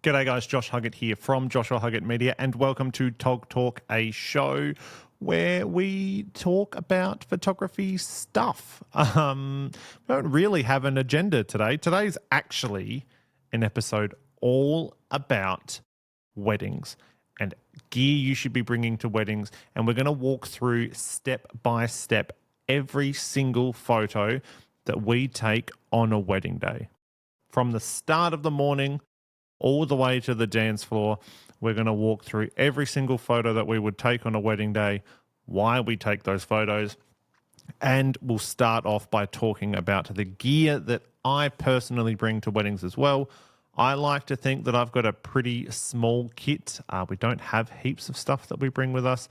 G'day guys, Josh Huggett here from Joshua Huggett Media, and welcome to Tog Talk, a show where we talk about photography stuff. We don't really have an agenda today. Today's actually an episode all about weddings and gear you should be bringing to weddings, and we're going to walk through step by step every single photo that we take on a wedding day. From the start of the morning all the way to the dance floor, we're going to walk through every single photo that we would take on a wedding day, why we take those photos, and we'll start off by talking about the gear that I personally bring to weddings as well. I like to think that I've got a pretty small kit. We don't have heaps of stuff that we bring with us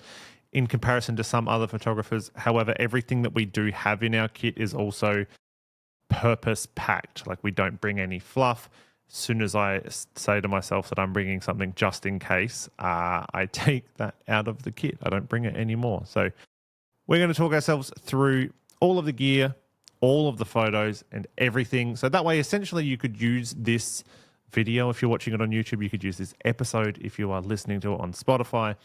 in comparison to some other photographers. However, everything that we do have in our kit is also purpose packed. Like, we don't bring any fluff. As soon as I say to myself that I'm bringing something just in case, I take that out of the kit. I don't bring it anymore. So we're going to talk ourselves through all of the gear, all of the photos and everything. So that way, essentially, you could use this video if you're watching it on YouTube. You could use this episode if you are listening to it on Spotify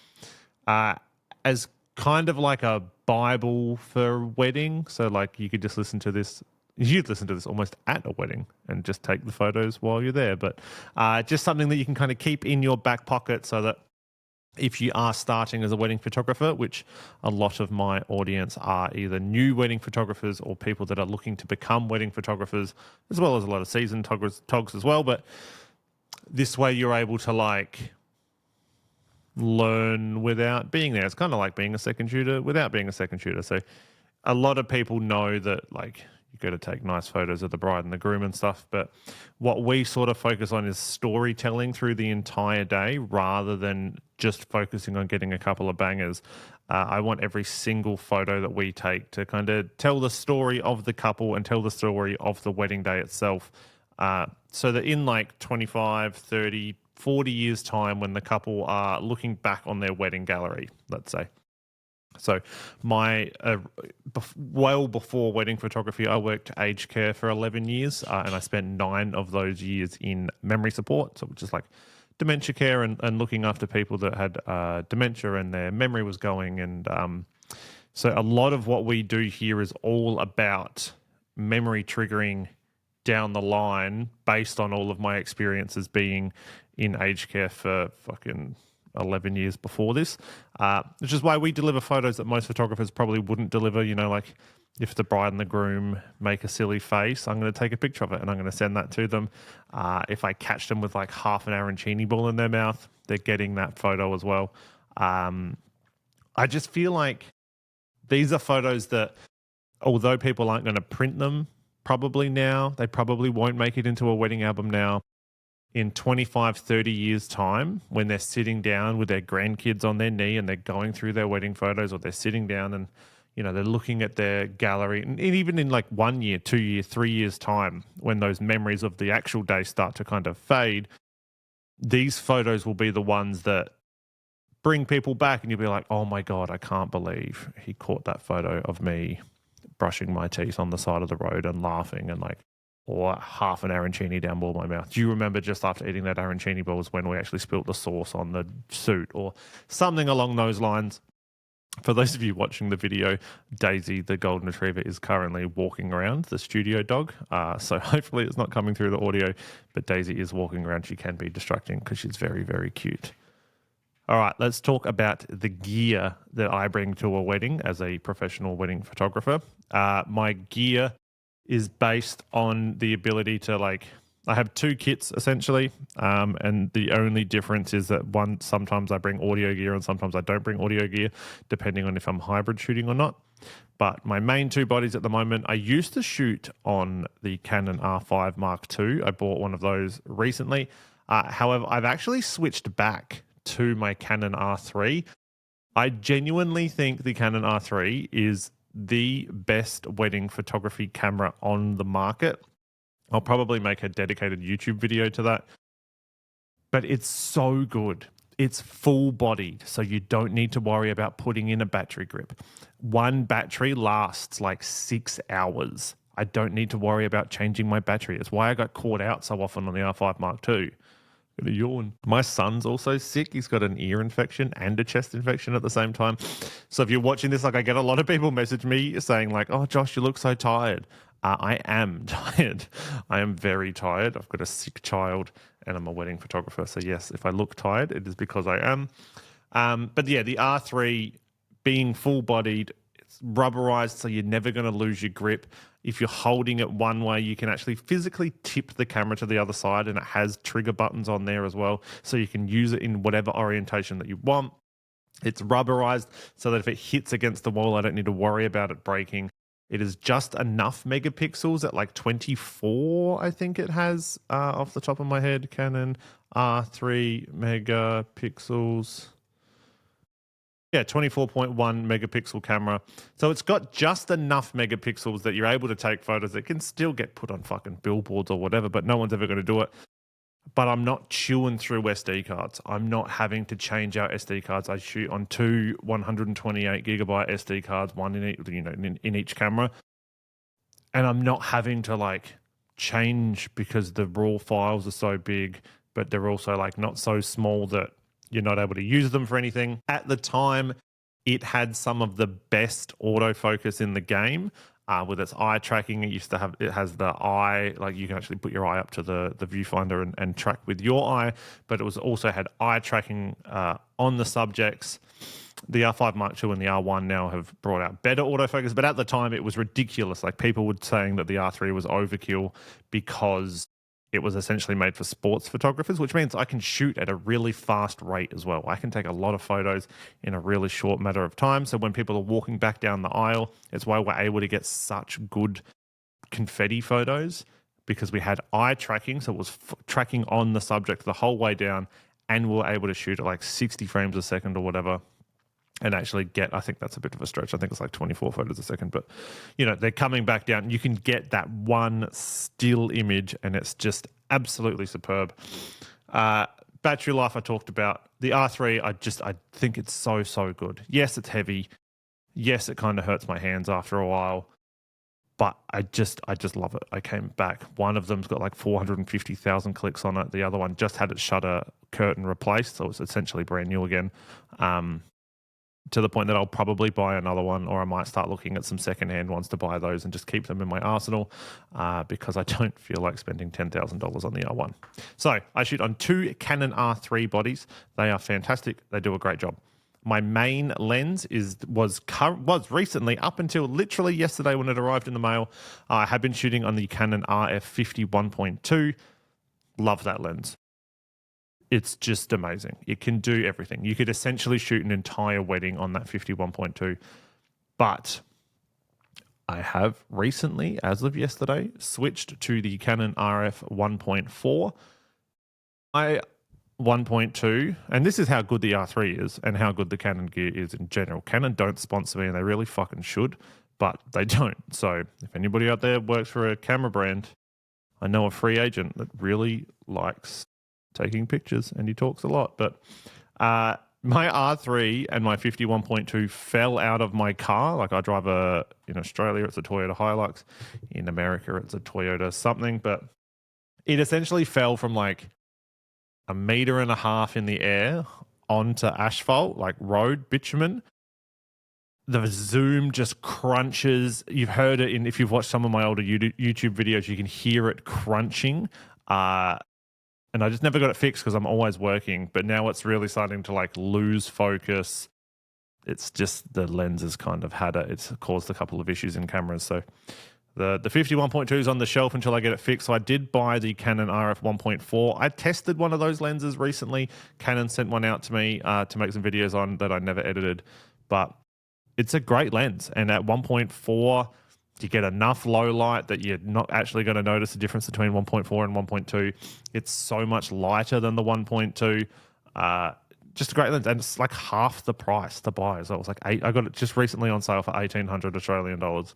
as kind of like a Bible for wedding. So like, you could just listen to this. You'd listen to this almost at a wedding and just take the photos while you're there. But just something that you can kind of keep in your back pocket so that if you are starting as a wedding photographer, which a lot of my audience are either new wedding photographers or people that are looking to become wedding photographers, as well as a lot of seasoned togs as well. But this way you're able to like learn without being there. It's kind of like being a second shooter without being a second shooter. So a lot of people know that like, you got to take nice photos of the bride and the groom and stuff. But what we sort of focus on is storytelling through the entire day rather than just focusing on getting a couple of bangers. I want every single photo that we take to kind of tell the story of the couple and tell the story of the wedding day itself. So that in like 25, 30, 40 years time, when the couple are looking back on their wedding gallery, let's say. So my well before wedding photography, I worked aged care for 11 years and I spent 9 of those years in memory support, so which is like dementia care and looking after people that had dementia and their memory was going. And so a lot of what we do here is all about memory triggering down the line based on all of my experiences being in aged care for fucking 11 years before this, which is why we deliver photos that most photographers probably wouldn't deliver. You know, like if the bride and the groom make a silly face, I'm going to take a picture of it and I'm going to send that to them. If I catch them with like half an arancini ball in their mouth, they're getting that photo as well. I just feel like these are photos that, although people aren't going to print them probably now, they probably won't make it into a wedding album now. In 25, 30 years' time, when they're sitting down with their grandkids on their knee and they're going through their wedding photos, or they're sitting down and, you know, they're looking at their gallery, and even in like 1 year, 2 year, 3 years' time, when those memories of the actual day start to kind of fade, these photos will be the ones that bring people back and you'll be like, oh my God, I can't believe he caught that photo of me brushing my teeth on the side of the road and laughing and like, or half an arancini down ball my mouth. Do you remember just after eating that arancini ball was when we actually spilt the sauce on the suit, or something along those lines? For those of you watching the video, Daisy, the golden retriever, is currently walking around, the studio dog. So hopefully it's not coming through the audio, but Daisy is walking around. She can be distracting because she's very, very cute. All right, let's talk about the gear that I bring to a wedding as a professional wedding photographer. My gear is based on the ability to like, I have 2 kits essentially, and the only difference is that one, sometimes I bring audio gear and sometimes I don't bring audio gear, depending on if I'm hybrid shooting or not. But my main 2 bodies at the moment, I used to shoot on the Canon R3 Mark II. I bought one of those recently. However, I've actually switched back to my Canon R3. I genuinely think the Canon R3 is the best wedding photography camera on the market. I'll probably make a dedicated YouTube video to that. But it's so good. It's full bodied, so you don't need to worry about putting in a battery grip. One battery lasts like 6 hours. I don't need to worry about changing my battery. It's why I got caught out so often on the R5 Mark II. Gonna yawn. My son's also sick. He's got an ear infection and a chest infection at the same time. So if you're watching this, like I get a lot of people message me saying like, "Oh, Josh, you look so tired." I am tired. I am very tired. I've got a sick child and I'm a wedding photographer. So yes, if I look tired, it is because I am. But yeah, the R3 being full bodied, it's rubberized, so you're never going to lose your grip. If you're holding it one way, you can actually physically tip the camera to the other side, and it has trigger buttons on there as well. So you can use it in whatever orientation that you want. It's rubberized so that if it hits against the wall, I don't need to worry about it breaking. It is just enough megapixels at like 24, I think it has, off the top of my head. Canon R3 megapixels. Yeah, 24.1 megapixel camera. So it's got just enough megapixels that you're able to take photos that can still get put on fucking billboards or whatever, but no one's ever going to do it. But I'm not chewing through SD cards. I'm not having to change out SD cards. I shoot on two 128 gigabyte SD cards, one in each, in each camera. And I'm not having to like change because the raw files are so big, but they're also like not so small that you're not able to use them for anything. At the time, it had some of the best autofocus in the game with its eye tracking. It has the eye, like you can actually put your eye up to the viewfinder and track with your eye, but it was also had eye tracking on the subjects. The R5 Mark II and the R1 now have brought out better autofocus, but at the time it was ridiculous. Like people were saying that the R3 was overkill because it was essentially made for sports photographers, which means I can shoot at a really fast rate as well. I can take a lot of photos in a really short matter of time. So when people are walking back down the aisle, it's why we're able to get such good confetti photos, because we had eye tracking. So it was tracking on the subject the whole way down, and we were able to shoot at like 60 frames a second or whatever. And actually get, I think that's a bit of a stretch. I think it's like 24 photos a second, but they're coming back down. You can get that one still image and it's just absolutely superb. Battery life I talked about. The R3, I think it's so good. Yes, it's heavy. Yes, it kind of hurts my hands after a while, but I just love it. I came back. One of them's got like 450,000 clicks on it. The other one just had its shutter curtain replaced, so it's essentially brand new again. To the point that I'll probably buy another one, or I might start looking at some secondhand ones to buy those and just keep them in my arsenal because I don't feel like spending $10,000 on the R1. So I shoot on two Canon R3 bodies. They are fantastic. They do a great job. My main lens was recently, up until literally yesterday when it arrived in the mail, I have been shooting on the Canon RF50 1.2. Love that lens. It's just amazing. It can do everything. You could essentially shoot an entire wedding on that 51.2. But I have recently, as of yesterday, switched to the Canon RF 1.4. 1.2, and this is how good the R3 is and how good the Canon gear is in general. Canon don't sponsor me, and they really fucking should, but they don't. So if anybody out there works for a camera brand, I know a free agent that really likes taking pictures, and he talks a lot. But my R3 and my 51.2 fell out of my car. Like I drive in Australia, it's a Toyota Hilux. In America, it's a Toyota something. But it essentially fell from like 1.5 meters in the air onto asphalt, like road bitumen. The zoom just crunches. You've heard it if you've watched some of my older YouTube videos, you can hear it crunching. And I just never got it fixed because I'm always working. But now it's really starting to like lose focus. It's just the lens has kind of had it. It's caused a couple of issues in cameras. So the 51.2 is on the shelf until I get it fixed. So I did buy the Canon RF 1.4. I tested one of those lenses recently. Canon sent one out to me to make some videos on that I never edited. But it's a great lens. And at 1.4, you get enough low light that you're not actually going to notice the difference between 1.4 and 1.2. It's so much lighter than the 1.2. Just a great lens, and it's like half the price to buy. So it was like I got it just recently on sale for 1,800 Australian dollars.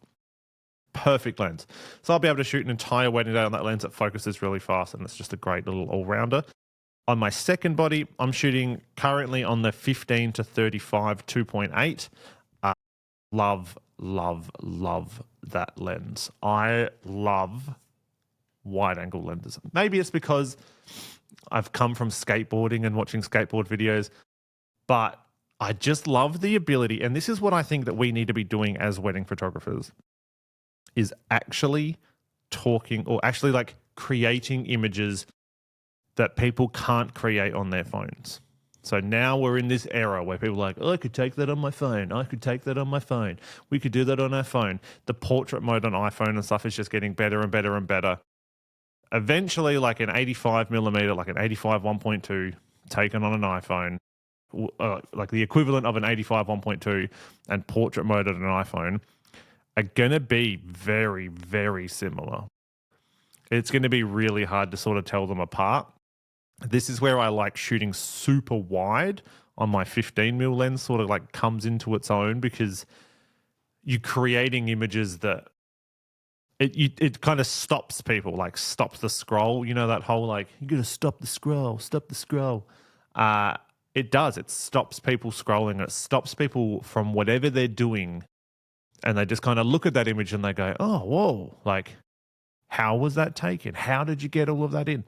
Perfect lens. So I'll be able to shoot an entire wedding day on that lens that focuses really fast, and it's just a great little all-rounder. On my second body, I'm shooting currently on the 15 to 35 2.8. Love that lens. I love wide angle lenses. Maybe it's because I've come from skateboarding and watching skateboard videos, but I just love the ability, and this is what I think that we need to be doing as wedding photographers, is actually talking or actually like creating images that people can't create on their phones. So now we're in this era where people are like, oh, I could take that on my phone. I could take that on my phone. We could do that on our phone. The portrait mode on iPhone and stuff is just getting better and better and better. Eventually, like an 85 millimeter, like an 85 1.2 taken on an iPhone, like the equivalent of an 85 1.2 and portrait mode on an iPhone are going to be very, very similar. It's going to be really hard to sort of tell them apart. This is where I like shooting super wide on my 15mm lens, sort of like comes into its own, because you're creating images that it kind of stops people, like stops the scroll. You know, that whole like, you got to stop the scroll. It does. It stops people scrolling. It stops people from whatever they're doing. And they just kind of look at that image and they go, oh, whoa, like, how was that taken? How did you get all of that in?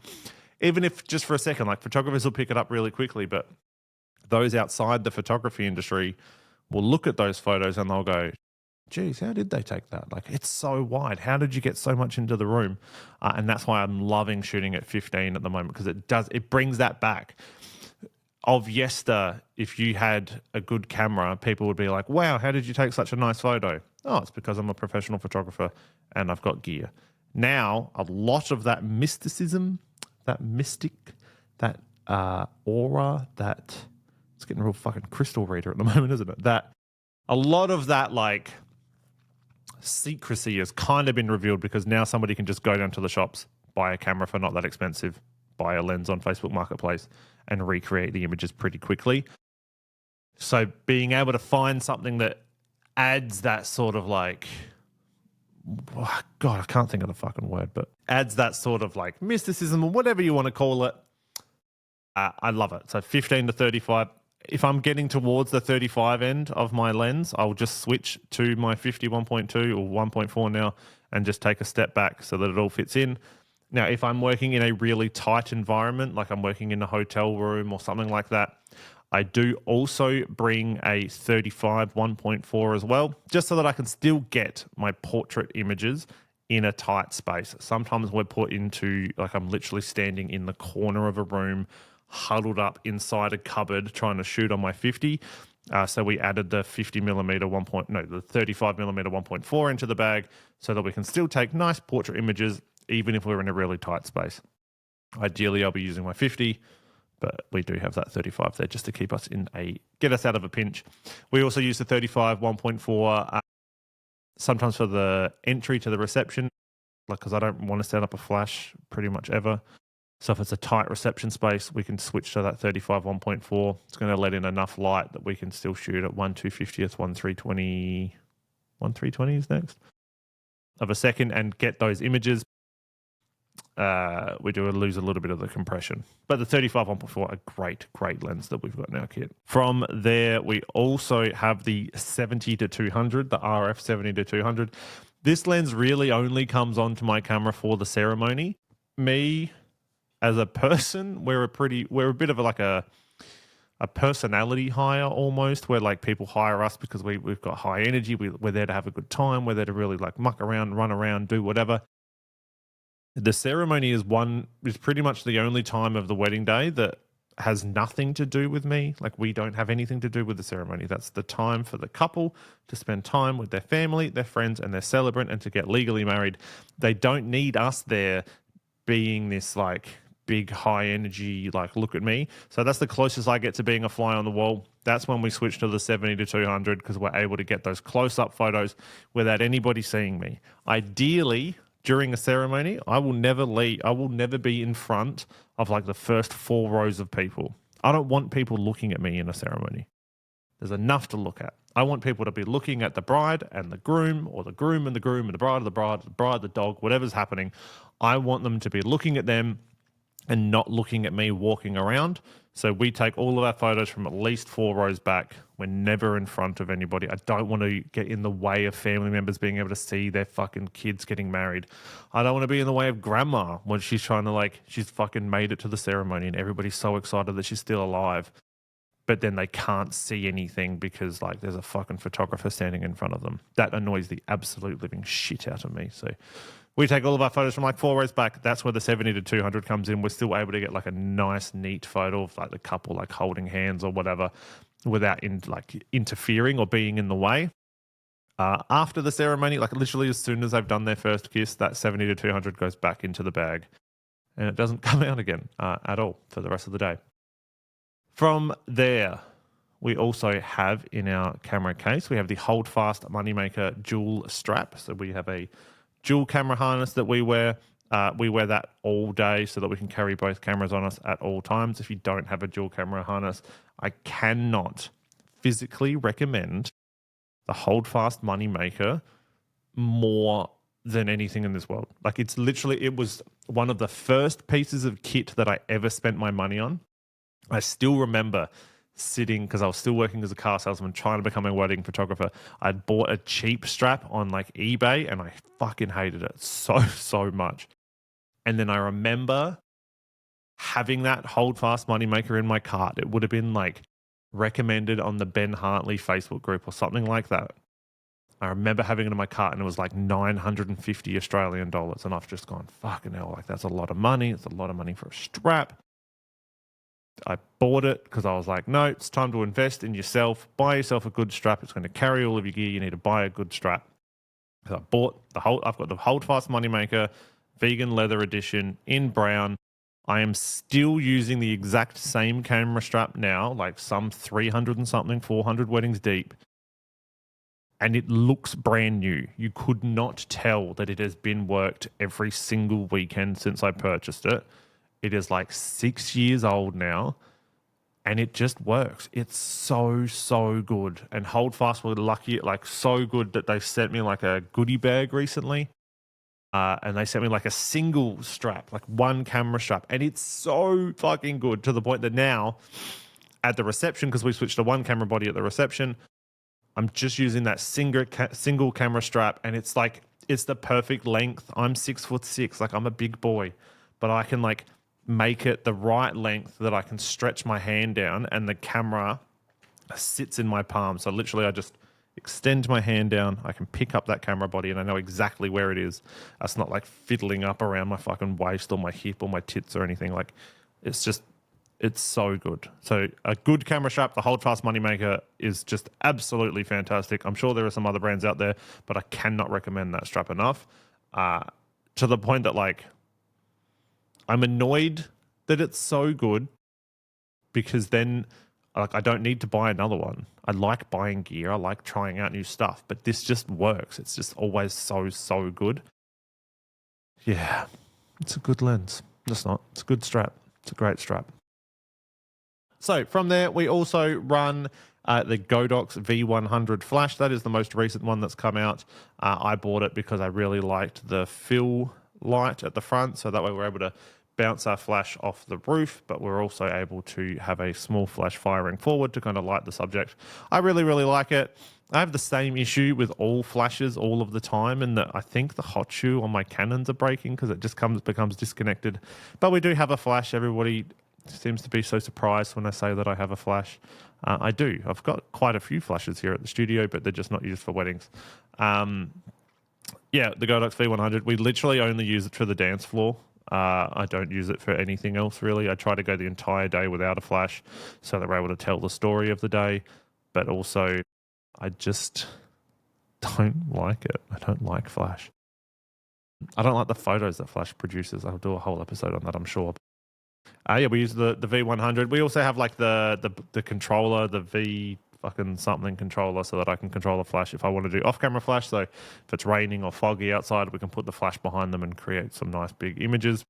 Even if just for a second, like photographers will pick it up really quickly, but those outside the photography industry will look at those photos and they'll go, geez, how did they take that? Like, it's so wide. How did you get so much into the room? And that's why I'm loving shooting at 15 at the moment, because it brings that back. Of yester, if you had a good camera, people would be like, wow, how did you take such a nice photo? Oh, it's because I'm a professional photographer and I've got gear. Now, a lot of that mysticism, that mystic, that aura, that it's getting a real fucking crystal reader at the moment, isn't it? That a lot of that like secrecy has kind of been revealed, because now somebody can just go down to the shops, buy a camera for not that expensive, buy a lens on Facebook Marketplace, and recreate the images pretty quickly. So being able to find something that adds that sort of like, oh God, I can't think of the fucking word, but adds that sort of like mysticism or whatever you want to call it. I love it. So 15 to 35. If I'm getting towards the 35 end of my lens, I'll just switch to my 50 1.2 or 1.4 now and just take a step back so that it all fits in. Now, if I'm working in a really tight environment, like I'm working in a hotel room or something like that, I do also bring a 35 1.4 as well, just so that I can still get my portrait images in a tight space. Sometimes we're put into, like I'm literally standing in the corner of a room, huddled up inside a cupboard trying to shoot on my 50. So we added the 50mm the 35mm 1.4 into the bag so that we can still take nice portrait images even if we're in a really tight space. Ideally, I'll be using my 50, but we do have that 35 there just to keep us get us out of a pinch. We also use the 35 1.4 sometimes for the entry to the reception, like because I don't want to set up a flash pretty much ever. So if it's a tight reception space, we can switch to that 35 1.4. It's going to let in enough light that we can still shoot at 1/250th, 1/320, 1/320 is next of a second and get those images. We do lose a little bit of the compression. But the 35 1.4, a great lens that we've got in our kit. From there, we also have the 70 to 200, the RF 70 to 200. This lens really only comes onto my camera for the ceremony. Me, as a person, we're a bit of a personality hire almost, where like people hire us because we've got high energy. We're there to have a good time. We're there to really like muck around, run around, do whatever. The ceremony is pretty much the only time of the wedding day that has nothing to do with me. Like we don't have anything to do with the ceremony. That's the time for the couple to spend time with their family, their friends, and their celebrant, and to get legally married. They don't need us there being this like big high energy, like look at me. So that's the closest I get to being a fly on the wall. That's when we switch to the 70 to 200 because we're able to get those close-up photos without anybody seeing me. Ideally, during a ceremony, I will never be in front of like the first 4 rows of people. I don't want people looking at me in a ceremony. There's enough to look at. I want people to be looking at the bride and the groom, or the groom and the groom and the bride, the bride, the dog, whatever's happening. I want them to be looking at them, and not looking at me walking around. So we take all of our photos from at least 4 rows back. We're never in front of anybody. I don't want to get in the way of family members being able to see their fucking kids getting married. I don't want to be in the way of grandma when she's trying to she's fucking made it to the ceremony and everybody's so excited that she's still alive. But then they can't see anything because there's a fucking photographer standing in front of them. That annoys the absolute living shit out of me. So we take all of our photos from 4 rows back. That's where the 70 to 200 comes in. We're still able to get a nice, neat photo of the couple holding hands or whatever without interfering or being in the way. After the ceremony, literally as soon as they've done their first kiss, that 70 to 200 goes back into the bag and it doesn't come out again at all for the rest of the day. From there, we also have in our camera case, we have the Holdfast Moneymaker dual strap. So we have a dual camera harness that we wear. We wear that all day so that we can carry both cameras on us at all times. If you don't have a dual camera harness, I cannot physically recommend the Holdfast Moneymaker more than anything in this world. It was one of the first pieces of kit that I ever spent my money on. I still remember sitting, because I was still working as a car salesman trying to become a wedding photographer. I'd bought a cheap strap on eBay and I fucking hated it so much. And then I remember having that Holdfast Moneymaker in my cart. It would have been recommended on the Ben Hartley Facebook group or something like that. I remember having it in my cart and it was 950 Australian dollars. And I've just gone, fucking hell, that's a lot of money. It's a lot of money for a strap. I bought it because I was no, it's time to invest in yourself. Buy yourself a good strap. It's going to carry all of your gear. You need to buy a good strap. So I bought I've got the Holdfast Moneymaker vegan leather edition in brown. I am still using the exact same camera strap now, some 300 and something, 400 weddings deep. And it looks brand new. You could not tell that it has been worked every single weekend since I purchased it. It is 6 years old now, and it just works. It's so good. And Holdfast were lucky, so good that they sent me a goodie bag recently. And they sent me a single strap, one camera strap. And it's so fucking good to the point that now at the reception, because we switched to one camera body at the reception, I'm just using that single camera strap. And it's it's the perfect length. I'm 6'6". I'm a big boy, but I can make it the right length that I can stretch my hand down and the camera sits in my palm. So literally I just extend my hand down. I can pick up that camera body and I know exactly where it is. It's not fiddling up around my fucking waist or my hip or my tits or anything. It's so good. So a good camera strap, the Holdfast Moneymaker, is just absolutely fantastic. I'm sure there are some other brands out there, but I cannot recommend that strap enough. To the point that I'm annoyed that it's so good because then I don't need to buy another one. I like buying gear. I like trying out new stuff, but this just works. It's just always so good. Yeah, it's a good lens. It's not. It's a good strap. It's a great strap. So from there, we also run the Godox V100 flash. That is the most recent one that's come out. I bought it because I really liked the fill light at the front, so that way we're able to bounce our flash off the roof, but we're also able to have a small flash firing forward to kind of light the subject. I really like it. I have the same issue with all flashes all of the time, and that I think the hot shoe on my Canons are breaking because it just becomes disconnected. But we do have a flash. Everybody seems to be so surprised when I say that I have a flash. I do. I've got quite a few flashes here at the studio, but they're just not used for weddings. Yeah, the Godox V100. We literally only use it for the dance floor. I don't use it for anything else, really. I try to go the entire day without a flash so that we're able to tell the story of the day. But also, I just don't like it. I don't like flash. I don't like the photos that flash produces. I'll do a whole episode on that, I'm sure. Yeah, we use the V100. We also have the controller, the V fucking something controller, so that I can control a flash if I want to do off-camera flash. So if it's raining or foggy outside, we can put the flash behind them and create some nice big images.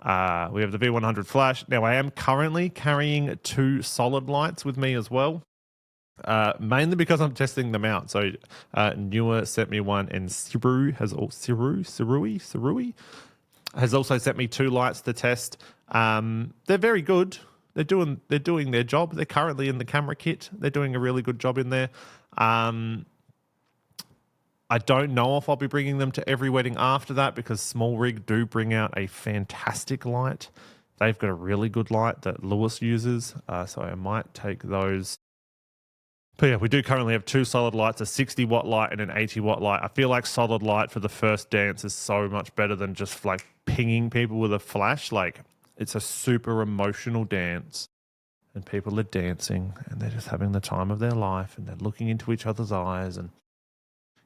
We have the V100 flash. Now, I am currently carrying 2 solid lights with me as well, mainly because I'm testing them out. So Newer sent me one, and Sirui has also sent me 2 lights to test. They're very good. They're doing their job. They're currently in the camera kit. They're doing a really good job in there. I don't know if I'll be bringing them to every wedding after that, because Small Rig do bring out a fantastic light. They've got a really good light that Lewis uses, so I might take those. But yeah, we do currently have 2 solid lights, a 60-watt light and an 80-watt light. I feel like solid light for the first dance is so much better than just like pinging people with a flash. Like, it's a super emotional dance, and people are dancing and they're just having the time of their life, and they're looking into each other's eyes, and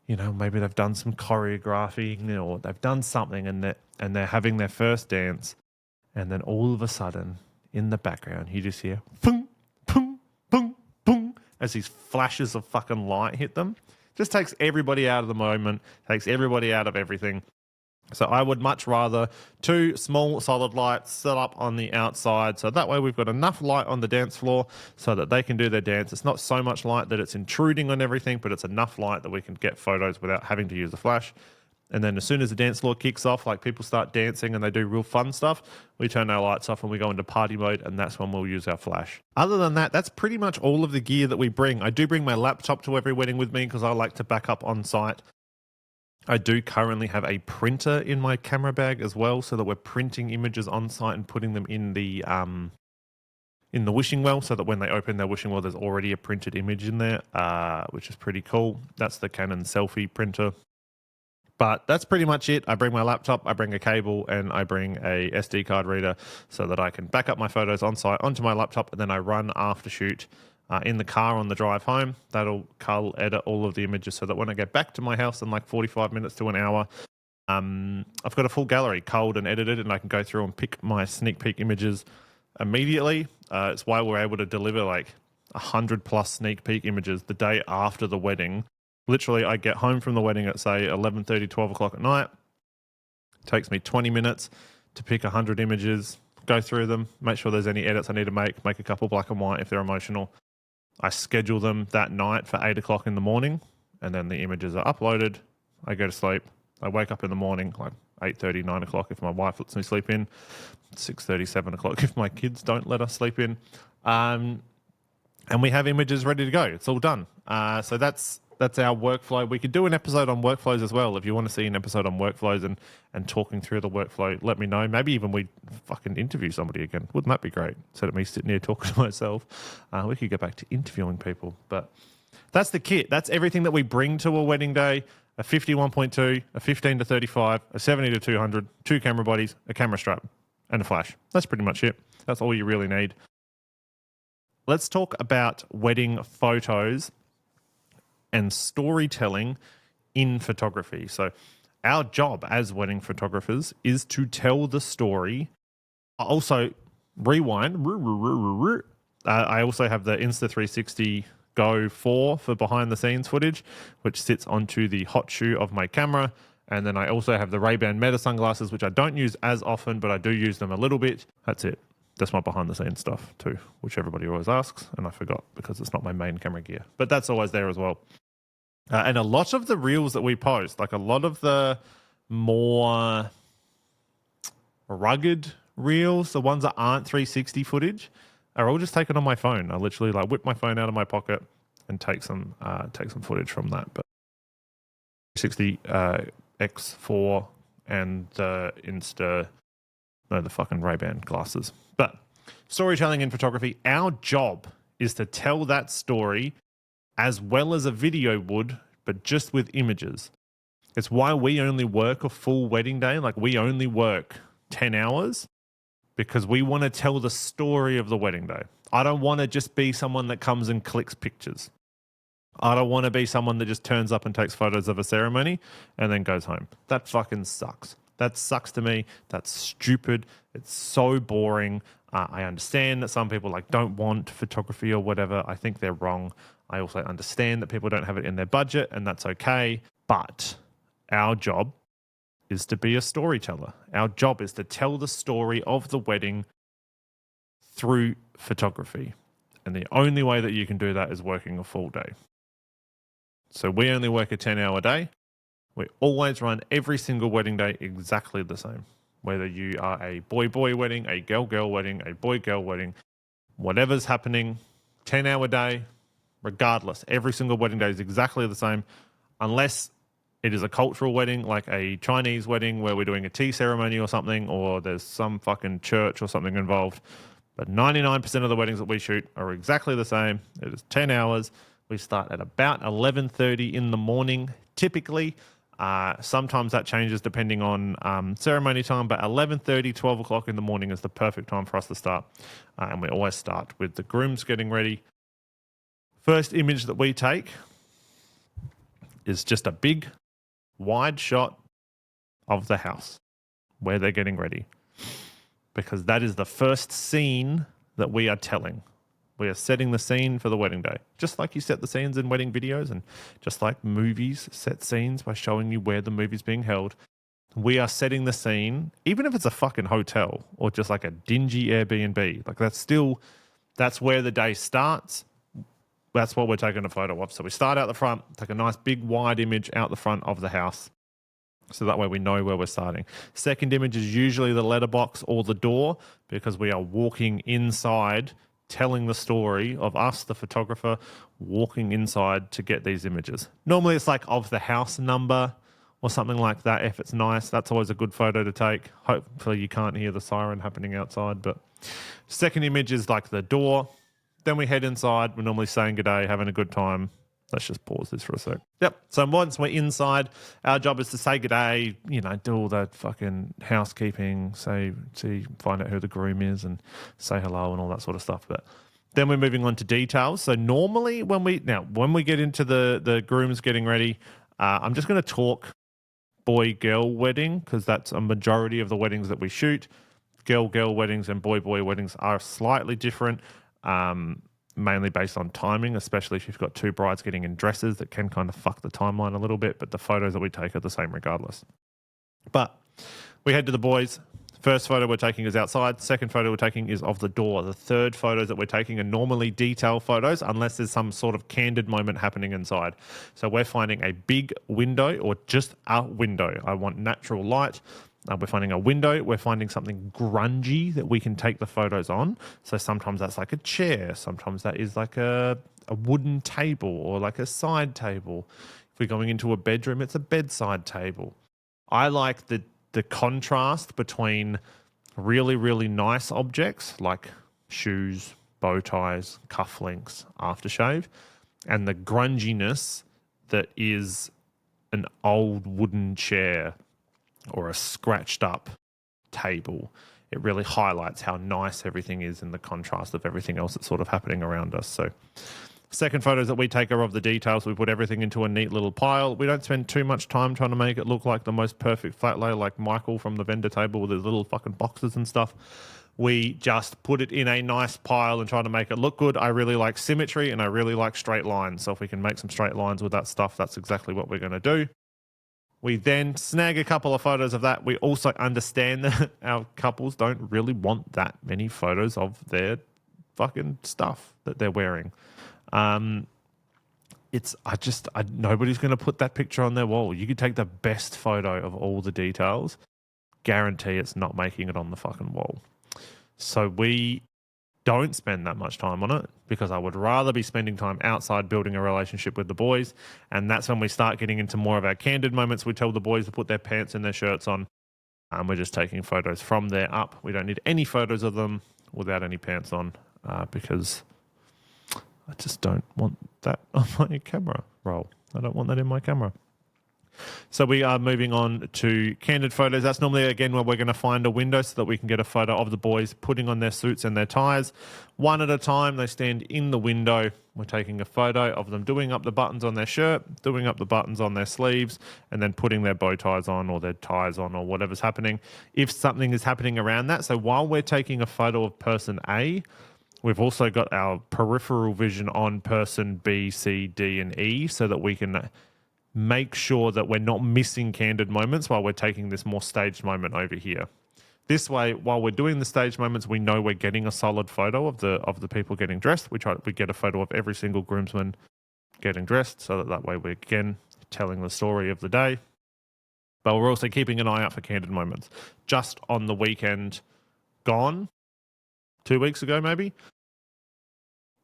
you know, maybe they've done some choreography, or they've done something, and they're having their first dance, and then all of a sudden, in the background, you just hear boom, boom, boom, boom, as these flashes of fucking light hit them. Just takes everybody out of the moment, takes everybody out of everything. So I would much rather 2 small solid lights set up on the outside, so that way we've got enough light on the dance floor so that they can do their dance. It's not so much light that it's intruding on everything, but it's enough light that we can get photos without having to use a flash. And then as soon as the dance floor kicks off, like people start dancing and they do real fun stuff, we turn our lights off and we go into party mode, and that's when we'll use our flash. Other than that, that's pretty much all of the gear that we bring. I do bring my laptop to every wedding with me because I like to back up on site. I do currently have a printer in my camera bag as well, so that we're printing images on site and putting them in the wishing well, so that when they open their wishing well, there's already a printed image in there, which is pretty cool. That's the Canon selfie printer. But that's pretty much it. I bring my laptop, I bring a cable, and I bring a SD card reader so that I can back up my photos on site onto my laptop, and then I run after shoot in the car on the drive home. That'll cull edit all of the images so that when I get back to my house in like 45 minutes to an hour, I've got a full gallery culled and edited, and I can go through and pick my sneak peek images immediately. It's why we're able to deliver like 100+ sneak peek images the day after the wedding. Literally, I get home from the wedding at say 11:30, 12 o'clock at night. It takes me 20 minutes to pick 100 images, go through them, make sure there's any edits I need to make a couple black and white if they're emotional. I schedule them that night for 8 o'clock in the morning, and then the images are uploaded. I go to sleep. I wake up in the morning like 8:30, 9 o'clock if my wife lets me sleep in, 6:30, 7 o'clock if my kids don't let us sleep in. And we have images ready to go. It's all done. So that's our workflow. We could do an episode on workflows as well. If you want to see an episode on workflows and talking through the workflow, let me know. Maybe even we fucking interview somebody again. Wouldn't that be great? Instead of me sitting here talking to myself, we could get back to interviewing people. But that's the kit. That's everything that we bring to a wedding day. A 51.2, a 15-35, a 70-200, 2 camera bodies, a camera strap, and a flash. That's pretty much it. That's all you really need. Let's talk about wedding photos and storytelling in photography. So our job as wedding photographers is to tell the story. Also, rewind. I also have the Insta360 Go 4 for behind the scenes footage, which sits onto the hot shoe of my camera. And then I also have the Ray-Ban Meta sunglasses, which I don't use as often, but I do use them a little bit. That's it. That's my behind the scenes stuff too, which everybody always asks, and I forgot because it's not my main camera gear. But that's always there as well. And a lot of the reels that we post, like a lot of the more rugged reels, the ones that aren't 360 footage, are all just taken on my phone. I literally like whip my phone out of my pocket and take some footage from that. But 360 X4 and the fucking Ray-Ban glasses. But storytelling in photography, our job is to tell that story as well as a video would, but just with images. It's why we only work a full wedding day. Like, we only work 10 hours because we want to tell the story of the wedding day. I don't want to just be someone that comes and clicks pictures. I don't want to be someone that just turns up and takes photos of a ceremony and then goes home. That fucking sucks. That sucks to me. That's stupid. It's so boring. I understand that some people don't want photography or whatever. I think they're wrong. I also understand that people don't have it in their budget, and that's okay. But our job is to be a storyteller. Our job is to tell the story of the wedding through photography. And the only way that you can do that is working a full day. So we only work a 10-hour day. We always run every single wedding day exactly the same. whether you are a boy-boy wedding, a girl-girl wedding, a boy-girl wedding, whatever's happening, 10-hour day, regardless, every single wedding day is exactly the same, unless it is a cultural wedding, like a Chinese wedding where we're doing a tea ceremony or something, or there's some fucking church or something involved. But 99% of the weddings that we shoot are exactly the same. It is 10 hours. We start at about 11:30 in the morning, typically. Sometimes that changes depending on ceremony time, but 11:30, 12 o'clock in the morning is the perfect time for us to start. And we always start with the grooms getting ready. First image that we take is just a big, wide shot of the house where they're getting ready, because that is the first scene that we are telling. We are setting the scene for the wedding day, just like you set the scenes in wedding videos, and just like movies set scenes by showing you where the movie's being held. We are setting the scene, even if it's a fucking hotel or just like a dingy Airbnb. Like that's where the day starts. That's what we're taking a photo of. So we start out the front, take a nice big wide image out the front of the house. So that way we know where we're starting. Second image is usually the letterbox or the door, because we are walking inside, telling the story of us, the photographer, walking inside to get these images. Normally it's like of the house number or something like that. If it's nice, that's always a good photo to take. Hopefully you can't hear the siren happening outside. But second image is like the door. Then we head inside. We're normally saying good day, having a good time. Let's just pause this for a sec. Yep. So once we're inside, our job is to say good day, do all that fucking housekeeping, find out who the groom is and say hello and all that sort of stuff. But then we're moving on to details. So normally when we get into the grooms getting ready, I'm just going to talk boy-girl wedding, because that's a majority of the weddings that we shoot. Girl-girl weddings and boy-boy weddings are slightly different. Mainly based on timing, especially if you've got two brides getting in dresses, that can kind of fuck the timeline a little bit, but the photos that we take are the same regardless. But we head to the boys. First photo we're taking is outside. Second photo we're taking is of the door. The third photos that we're taking are normally detail photos, unless there's some sort of candid moment happening inside. So we're finding a big window, or just a window. I want natural light. We're finding a window. We're finding something grungy that we can take the photos on. So sometimes that's like a chair. Sometimes that is like a wooden table or like a side table. If we're going into a bedroom, it's a bedside table. I like the contrast between really, really nice objects like shoes, bow ties, cufflinks, aftershave, and the grunginess that is an old wooden chair or a scratched up table. It really highlights how nice everything is in the contrast of everything else that's sort of happening around us. So second photos that we take are of the details. We put everything into a neat little pile. We don't spend too much time trying to make it look like the most perfect flat lay like Michael from the vendor table with his little fucking boxes and stuff. We just put it in a nice pile and try to make it look good. I really like symmetry and I really like straight lines. So if we can make some straight lines with that stuff, that's exactly what we're going to do. We then snag a couple of photos of that. We also understand that our couples don't really want that many photos of their fucking stuff that they're wearing. Nobody's going to put that picture on their wall. You could take the best photo of all the details. Guarantee it's not making it on the fucking wall. So we don't spend that much time on it, because I would rather be spending time outside building a relationship with the boys. And that's when we start getting into more of our candid moments. We tell the boys to put their pants and their shirts on. And we're just taking photos from there up. We don't need any photos of them without any pants on, because I just don't want that on my camera roll. I don't want that in my camera. So we are moving on to candid photos. That's normally, again, where we're going to find a window so that we can get a photo of the boys putting on their suits and their ties. One at a time, they stand in the window. We're taking a photo of them doing up the buttons on their shirt, doing up the buttons on their sleeves, and then putting their bow ties on or their ties on or whatever's happening. If something is happening around that, so while we're taking a photo of person A, we've also got our peripheral vision on person B, C, D, and E, so that we can make sure that we're not missing candid moments while we're taking this more staged moment over here. This way, while we're doing the staged moments, we know we're getting a solid photo of the people getting dressed. We get a photo of every single groomsman getting dressed, so that way we're again telling the story of the day. But we're also keeping an eye out for candid moments. Just on the weekend gone, 2 weeks ago maybe,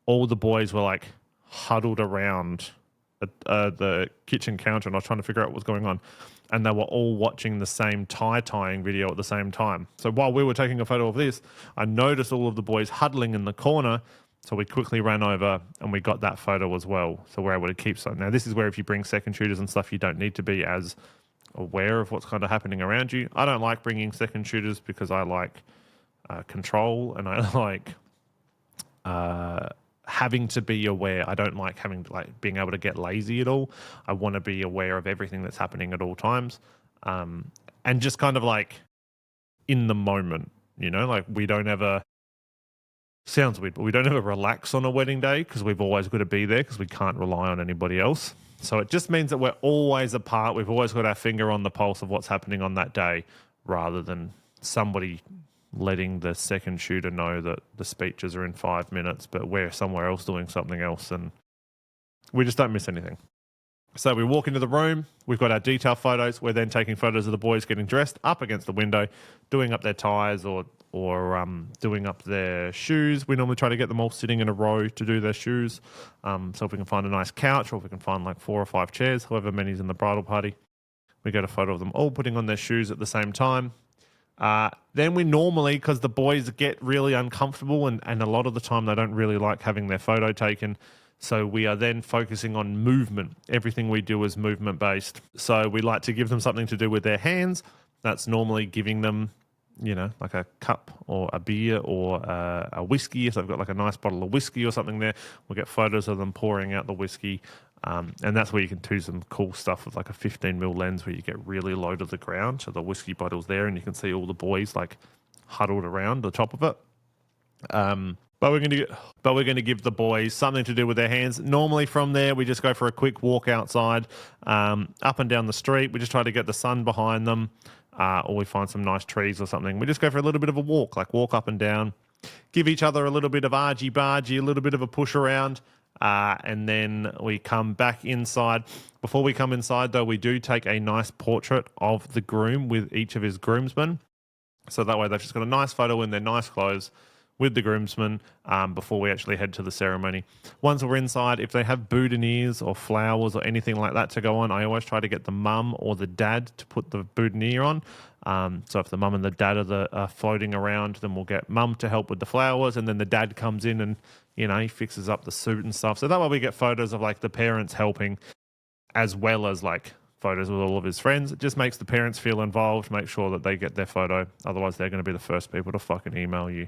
all the boys were like huddled around the kitchen counter, and I was trying to figure out what was going on. And they were all watching the same tying video at the same time. So while we were taking a photo of this, I noticed all of the boys huddling in the corner. So we quickly ran over and we got that photo as well. So we're able to keep some. Now, this is where if you bring second shooters and stuff, you don't need to be as aware of what's kind of happening around you. I don't like bringing second shooters because I like control, and I like having to be aware. I don't like being able to get lazy at all. I want to be aware of everything that's happening at all times, and just kind of like in the moment, like we don't ever, sounds weird, but we don't ever relax on a wedding day because we've always got to be there because we can't rely on anybody else. So it just means that we're always apart. We've always got our finger on the pulse of what's happening on that day, rather than somebody letting the second shooter know that the speeches are in 5 minutes, but we're somewhere else doing something else, and we just don't miss anything. So we walk into the room, we've got our detail photos, we're then taking photos of the boys getting dressed up against the window, doing up their ties or doing up their shoes. We normally try to get them all sitting in a row to do their shoes. So if we can find a nice couch, or if we can find like 4 or 5 chairs, however many's in the bridal party, we get a photo of them all putting on their shoes at the same time. Then we normally, because the boys get really uncomfortable and a lot of the time they don't really like having their photo taken, so we are then focusing on movement. Everything we do is movement based. So we like to give them something to do with their hands. That's normally giving them, like a cup or a beer or a whiskey. If they've got like a nice bottle of whiskey or something there, we'll get photos of them pouring out the whiskey. And that's where you can do some cool stuff with like a 15mm lens where you get really low to the ground. So the whiskey bottle's there and you can see all the boys like huddled around the top of it. But we're going to give the boys something to do with their hands. Normally from there, we just go for a quick walk outside, up and down the street. We just try to get the sun behind them, or we find some nice trees or something. We just go for a little bit of a walk, like walk up and down, give each other a little bit of argy-bargy, a little bit of a push around. And then we come back inside. Before we come inside, though, we do take a nice portrait of the groom with each of his groomsmen. So that way they've just got a nice photo in their nice clothes with the groomsmen before we actually head to the ceremony. Once we're inside, if they have boutonnieres or flowers or anything like that to go on, I always try to get the mum or the dad to put the boutonniere on. So if the mum and the dad are floating around, then we'll get mum to help with the flowers, and then the dad comes in and, he fixes up the suit and stuff. So that way we get photos of like the parents helping, as well as like photos with all of his friends. It just makes the parents feel involved, make sure that they get their photo. Otherwise, they're going to be the first people to fucking email you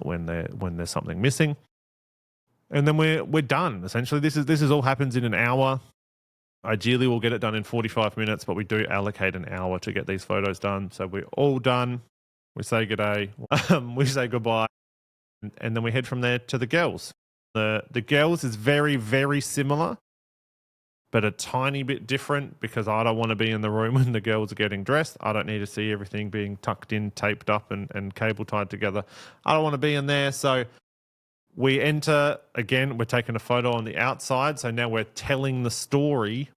when there's something missing. And then we're done. Essentially, this is all happens in an hour. Ideally, we'll get it done in 45 minutes, but we do allocate an hour to get these photos done. So we're all done. We say good day. We say goodbye. And then we head from there to the girls. The girls is very, very similar, but a tiny bit different, because I don't want to be in the room when the girls are getting dressed. I don't need to see everything being tucked in, taped up, and cable tied together. I don't want to be in there. So we enter, again, we're taking a photo on the outside. So now we're telling the story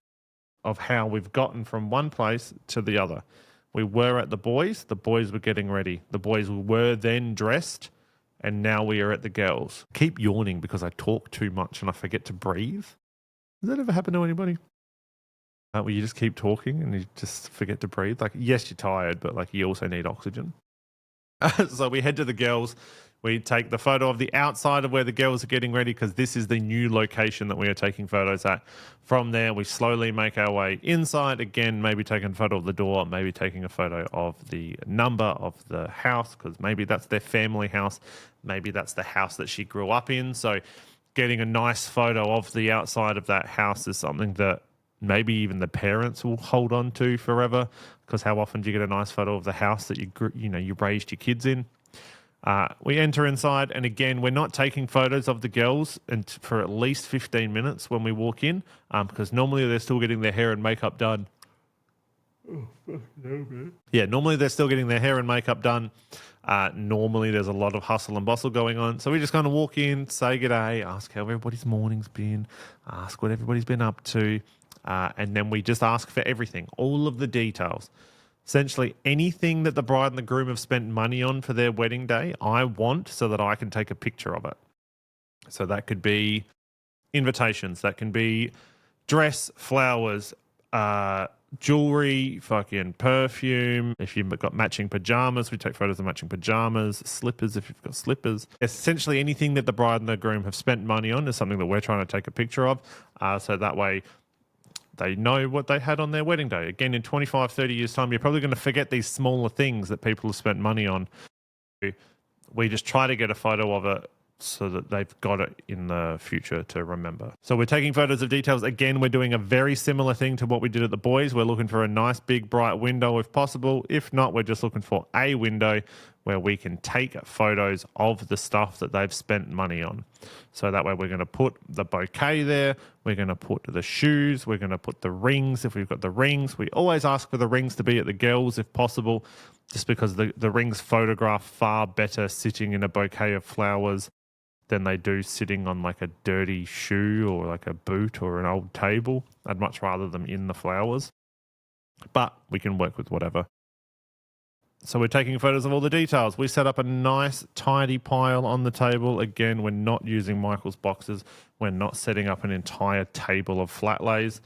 of how we've gotten from one place to the other. We were at the boys were getting ready. The boys were then dressed, and now we are at the girls. Keep yawning because I talk too much and I forget to breathe. Has that ever happened to anybody? Where you just keep talking and you just forget to breathe? Like, yes, you're tired, but like you also need oxygen. So we head to the girls. We take the photo of the outside of where the girls are getting ready, because this is the new location that we are taking photos at. From there, we slowly make our way inside. Again, maybe taking a photo of the door, maybe taking a photo of the number of the house, because maybe that's their family house. Maybe that's the house that she grew up in. So getting a nice photo of the outside of that house is something that maybe even the parents will hold on to forever, because how often do you get a nice photo of the house that you raised your kids in? We enter inside, and again, we're not taking photos of the girls for at least 15 minutes when we walk in, because normally they're still getting their hair and makeup done. Yeah, normally they're still getting their hair and makeup done. Normally there's a lot of hustle and bustle going on. So we just kind of walk in, say good day, ask how everybody's morning's been, ask what everybody's been up to. And then we just ask for everything, all of the details. Essentially, anything that the bride and the groom have spent money on for their wedding day, I want so that I can take a picture of it. So that could be invitations, that can be dress, flowers, jewelry, fucking perfume. If you've got matching pajamas, we take photos of matching pajamas, slippers if you've got slippers. Essentially anything that the bride and the groom have spent money on is something that we're trying to take a picture of. So that way they know what they had on their wedding day. Again, in 25, 30 years' time, you're probably going to forget these smaller things that people have spent money on. We just try to get a photo of it so that they've got it in the future to remember. So we're taking photos of details. Again, we're doing a very similar thing to what we did at the boys. We're looking for a nice big bright window if possible. If not, we're just looking for a window where we can take photos of the stuff that they've spent money on. So that way we're going to put the bouquet there. We're going to put the shoes. We're going to put the rings if we've got the rings. We always ask for the rings to be at the girls if possible, just because the rings photograph far better sitting in a bouquet of flowers than they do sitting on like a dirty shoe or like a boot or an old table. I'd much rather them in the flowers, but we can work with whatever. So we're taking photos of all the details. We set up a nice tidy pile on the table. Again, we're not using Michael's boxes. We're not setting up an entire table of flat lays,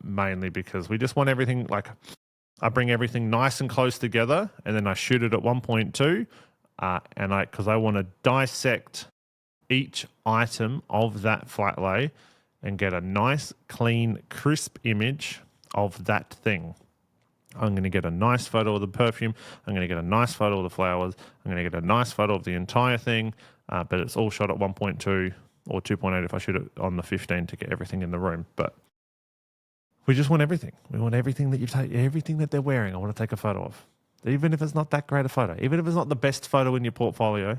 mainly because we just want everything, like I bring everything nice and close together and then I shoot it at 1.2 because I want to dissect each item of that flat lay and get a nice, clean, crisp image of that thing. I'm going to get a nice photo of the perfume. I'm going to get a nice photo of the flowers. I'm going to get a nice photo of the entire thing, but it's all shot at 1.2 or 2.8 if I shoot it on the 15 to get everything in the room. But we just want everything. We want everything that you've taken, everything that they're wearing. I want to take a photo of. Even if it's not that great a photo, even if it's not the best photo in your portfolio,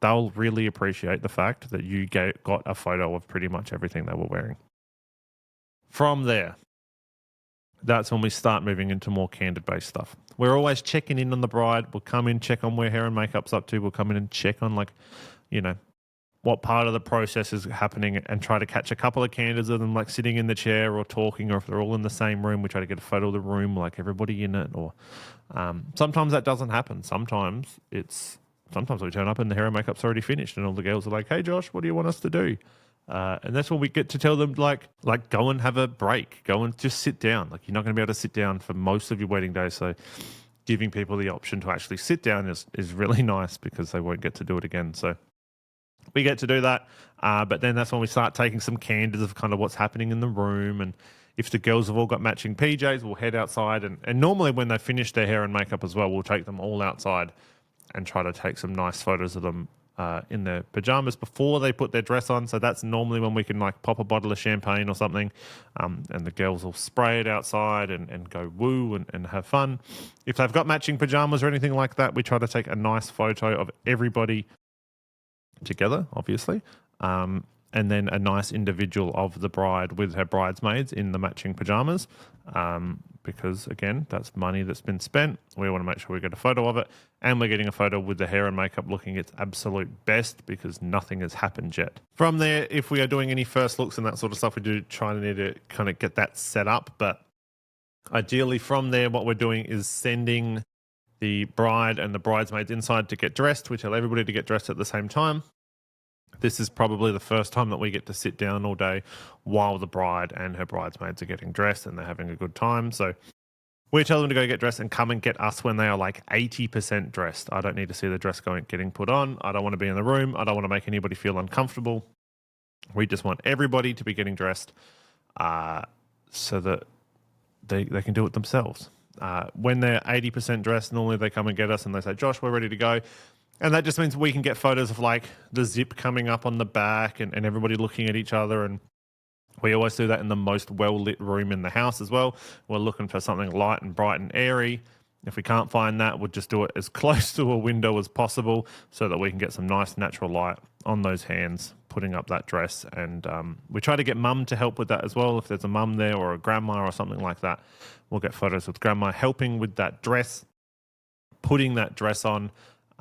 they'll really appreciate the fact that you got a photo of pretty much everything they were wearing. From there, that's when we start moving into more candid-based stuff. We're always checking in on the bride. We'll come in, check on where hair and makeup's up to. We'll come in and check on, like, you know, what part of the process is happening and try to catch a couple of candids of them, like sitting in the chair or talking, or if they're all in the same room, we try to get a photo of the room, like everybody in it. Or sometimes that doesn't happen. Sometimes we turn up and the hair and makeup's already finished and all the girls are like, hey, Josh, what do you want us to do? And that's when we get to tell them, like go and have a break. Go and just sit down. Like, you're not going to be able to sit down for most of your wedding day. So giving people the option to actually sit down is really nice because they won't get to do it again. So we get to do that. But then that's when we start taking some candids of kind of what's happening in the room. And if the girls have all got matching PJs, we'll head outside. And normally when they finish their hair and makeup as well, we'll take them all outside and try to take some nice photos of them in their pajamas before they put their dress on. So that's normally when we can like pop a bottle of champagne or something, and the girls will spray it outside and go woo and have fun. If they've got matching pajamas or anything like that, we try to take a nice photo of everybody together, obviously, and then a nice individual of the bride with her bridesmaids in the matching pajamas, because again, that's money that's been spent. We want to make sure we get a photo of it, and we're getting a photo with the hair and makeup looking its absolute best because nothing has happened yet. From there, if we are doing any first looks and that sort of stuff, we do try to need to kind of get that set up. But ideally from there, what we're doing is sending the bride and the bridesmaids inside to get dressed. We tell everybody to get dressed at the same time. This is probably the first time that we get to sit down all day while the bride and her bridesmaids are getting dressed and they're having a good time. So we tell them to go get dressed and come and get us when they are like 80% dressed. I don't need to see the dress getting put on. I don't want to be in the room. I don't want to make anybody feel uncomfortable. We just want everybody to be getting dressed so that they can do it themselves. When they're 80% dressed, normally they come and get us and they say, Josh, we're ready to go. And that just means we can get photos of like the zip coming up on the back and everybody looking at each other. And we always do that in the most well-lit room in the house as well. We're looking for something light and bright and airy. If we can't find that, we'll just do it as close to a window as possible so that we can get some nice natural light on those hands putting up that dress. And we try to get mum to help with that as well. If there's a mum there or a grandma or something like that, we'll get photos with grandma helping with that dress, putting that dress on.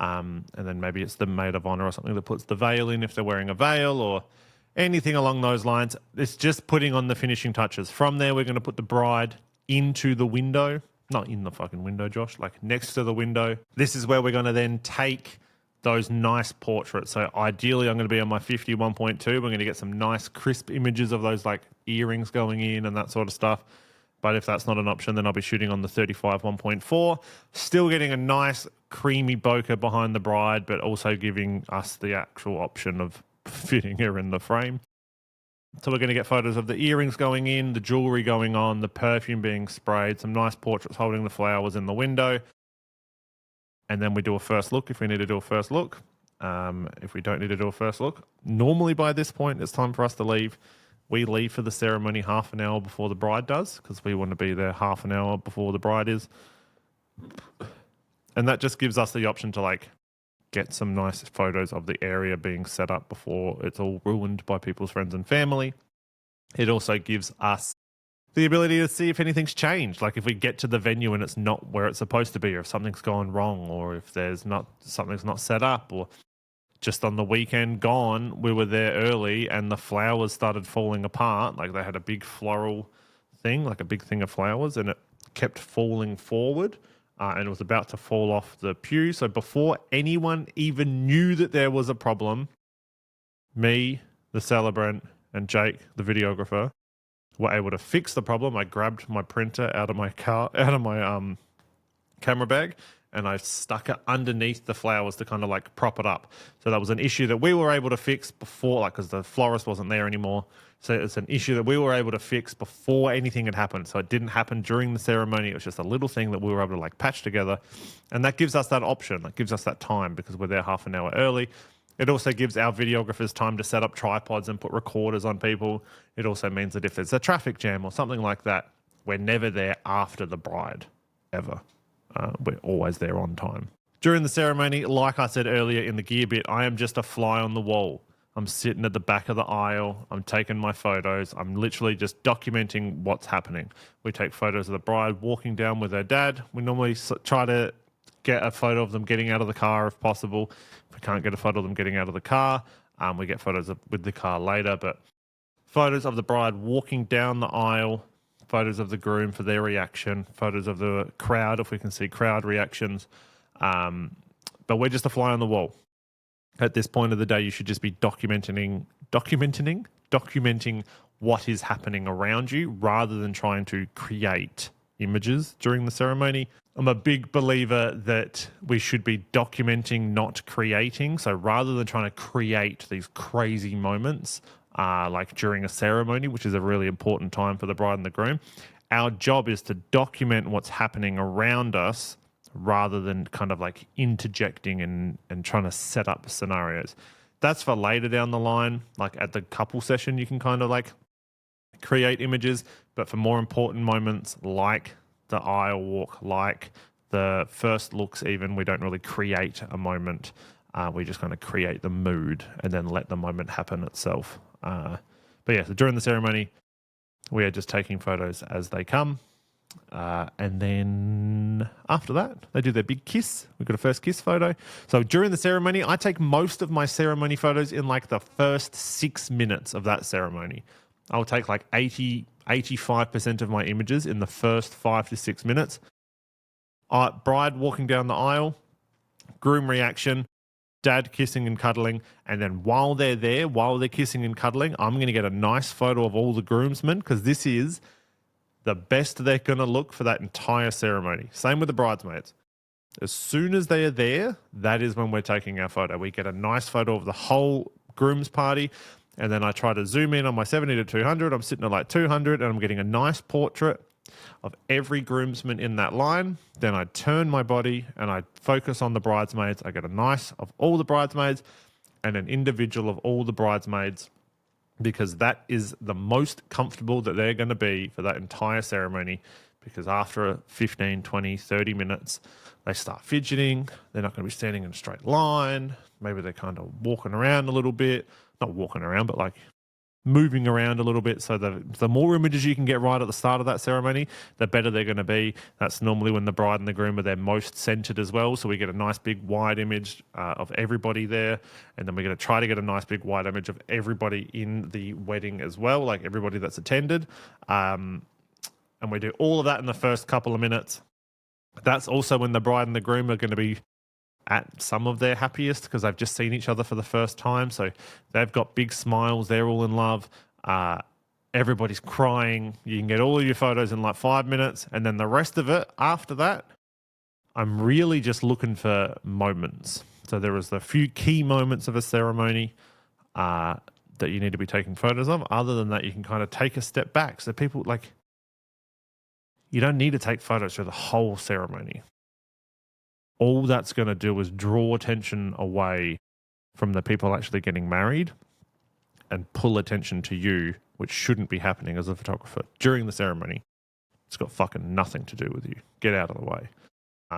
And then maybe it's the maid of honor or something that puts the veil in if they're wearing a veil, or anything along those lines. It's just putting on the finishing touches. From there, we're going to put the bride into the window. Not in the fucking window, Josh, like next to the window. This is where we're going to then take those nice portraits. So ideally, I'm going to be on my 50 1.2. We're going to get some nice crisp images of those like earrings going in and that sort of stuff. But if that's not an option, then I'll be shooting on the 35 1.4. Still getting a nice creamy bokeh behind the bride, but also giving us the actual option of fitting her in the frame. So we're going to get photos of the earrings going in, the jewelry going on, the perfume being sprayed, some nice portraits holding the flowers in the window. And then we do a first look if we need to do a first look. If we don't need to do a first look, normally by this point, it's time for us to leave. We leave for the ceremony half an hour before the bride does because we want to be there half an hour before the bride is. And that just gives us the option to like get some nice photos of the area being set up before it's all ruined by people's friends and family. It also gives us the ability to see if anything's changed. Like if we get to the venue and it's not where it's supposed to be, or if something's gone wrong, or if something's not set up, or just on the weekend gone, we were there early and the flowers started falling apart. Like they had a big floral thing, like a big thing of flowers, and it kept falling forward. And it was about to fall off the pew. So before anyone even knew that there was a problem, me, the celebrant, and Jake, the videographer, were able to fix the problem. I grabbed my printer out of my camera bag, and I stuck it underneath the flowers to kind of like prop it up. So that was an issue that we were able to fix before, like, because the florist wasn't there anymore. So it's an issue that we were able to fix before anything had happened. So it didn't happen during the ceremony. It was just a little thing that we were able to like patch together. And that gives us that option. That gives us that time because we're there half an hour early. It also gives our videographers time to set up tripods and put recorders on people. It also means that if there's a traffic jam or something like that, we're never there after the bride, ever. We're always there on time. During the ceremony, like I said earlier in the gear bit, I am just a fly on the wall. I'm sitting at the back of the aisle. I'm taking my photos. I'm literally just documenting what's happening. We take photos of the bride walking down with her dad. We normally try to get a photo of them getting out of the car if possible. If we can't get a photo of them getting out of the car, we get photos with the car later. But photos of the bride walking down the aisle, photos of the groom for their reaction, photos of the crowd if we can see crowd reactions. But we're just a fly on the wall. At this point of the day, you should just be documenting what is happening around you rather than trying to create images during the ceremony. I'm a big believer that we should be documenting, not creating. So rather than trying to create these crazy moments, like during a ceremony, which is a really important time for the bride and the groom, our job is to document what's happening around us rather than kind of like interjecting and trying to set up scenarios. That's for later down the line. Like at the couple session, you can kind of like create images, but for more important moments like the aisle walk, like the first looks even, we don't really create a moment. We just kind of create the mood and then let the moment happen itself. But yeah, so during the ceremony, we are just taking photos as they come. And then after that, they do their big kiss. We've got a first kiss photo. So during the ceremony, I take most of my ceremony photos in like the first 6 minutes of that ceremony. I'll take like 85% of my images in the first 5 to 6 minutes. Bride walking down the aisle, groom reaction, dad kissing and cuddling. And then while they're there, while they're kissing and cuddling, I'm going to get a nice photo of all the groomsmen because this is the best they're going to look for that entire ceremony. Same with the bridesmaids. As soon as they are there, that is when we're taking our photo. We get a nice photo of the whole groom's party, and then I try to zoom in on my 70 to 200. I'm sitting at like 200, and I'm getting a nice portrait of every groomsman in that line. Then I turn my body, and I focus on the bridesmaids. I get a nice of all the bridesmaids and an individual of all the bridesmaids, because that is the most comfortable that they're going to be for that entire ceremony, because after 15, 20, 30 minutes, they start fidgeting. They're not going to be standing in a straight line. Maybe they're kind of walking around a little bit. Not walking around, but like moving around a little bit. So the more images you can get right at the start of that ceremony, the better they're going to be. That's normally when the bride and the groom are their most centered as well. So we get a nice big wide image of everybody there. And then we're going to try to get a nice big wide image of everybody in the wedding as well, like everybody that's attended. And we do all of that in the first couple of minutes. That's also when the bride and the groom are going to be at some of their happiest because they've just seen each other for the first time. So they've got big smiles. They're all in love. Everybody's crying. You can get all of your photos in like 5 minutes. And then the rest of it after that, I'm really just looking for moments. So there is a few key moments of a ceremony that you need to be taking photos of. Other than that, you can kind of take a step back. So people you don't need to take photos for the whole ceremony. All that's going to do is draw attention away from the people actually getting married and pull attention to you, which shouldn't be happening as a photographer during the ceremony. It's got fucking nothing to do with you. Get out of the way.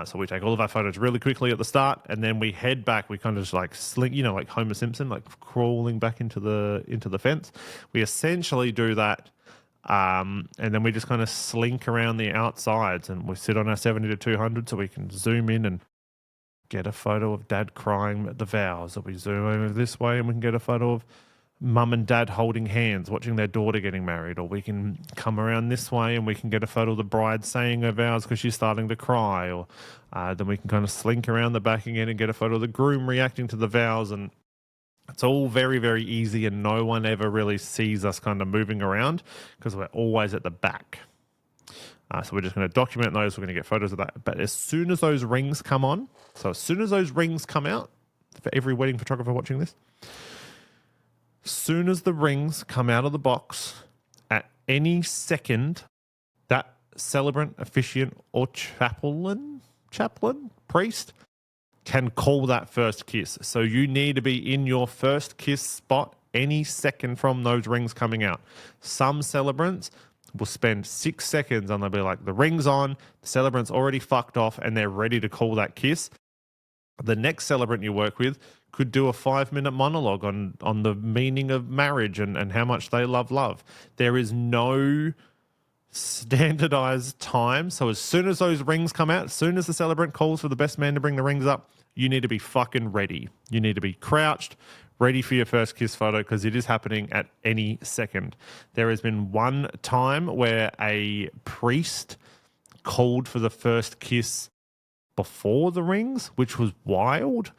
So we take all of our photos really quickly at the start, and then we head back. We kind of just like slink, like Homer Simpson, like crawling back into the fence. We essentially do that. And then we just kind of slink around the outsides, and we sit on our 70 to 200 so we can zoom in and get a photo of dad crying at the vows. Or we zoom over this way and we can get a photo of mum and dad holding hands, watching their daughter getting married. Or we can come around this way and we can get a photo of the bride saying her vows because she's starting to cry. Or then we can kind of slink around the back again and get a photo of the groom reacting to the vows. And it's all very, very easy, and no one ever really sees us kind of moving around because we're always at the back. So we're just going to document those. We're going to get photos of that. But as soon as those rings come on, so as soon as those rings come out, for every wedding photographer watching this, as soon as the rings come out of the box, at any second, that celebrant, officiant, or chaplain, priest, can call that first kiss. So you need to be in your first kiss spot any second from those rings coming out. Some celebrants will spend 6 seconds and they'll be like, the ring's on, the celebrant's already fucked off, and they're ready to call that kiss. The next celebrant you work with could do a 5-minute monologue on the meaning of marriage and how much they love. There is no standardized time. So as soon as those rings come out, as soon as the celebrant calls for the best man to bring the rings up, you need to be fucking ready. You need to be crouched, ready for your first kiss photo, because it is happening at any second. There has been one time where a priest called for the first kiss before the rings, which was wild.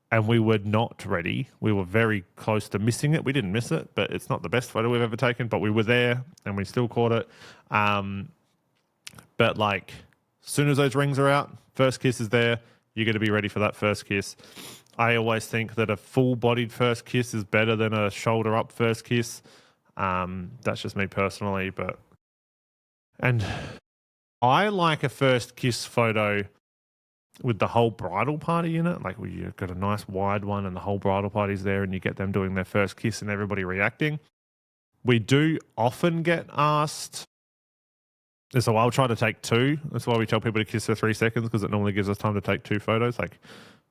And we were not ready. We were very close to missing it. We didn't miss it, but it's not the best photo we've ever taken, but we were there and we still caught it. But like, as soon as those rings are out, first kiss is there, you're going to be ready for that first kiss. I always think that a full-bodied first kiss is better than a shoulder-up first kiss. That's just me personally, and I like a first kiss photo with the whole bridal party in it, like where you've got a nice wide one and the whole bridal party's there and you get them doing their first kiss and everybody reacting. We do often get asked, so I'll try to take 2. That's why we tell people to kiss for 3 seconds, because it normally gives us time to take 2 photos, like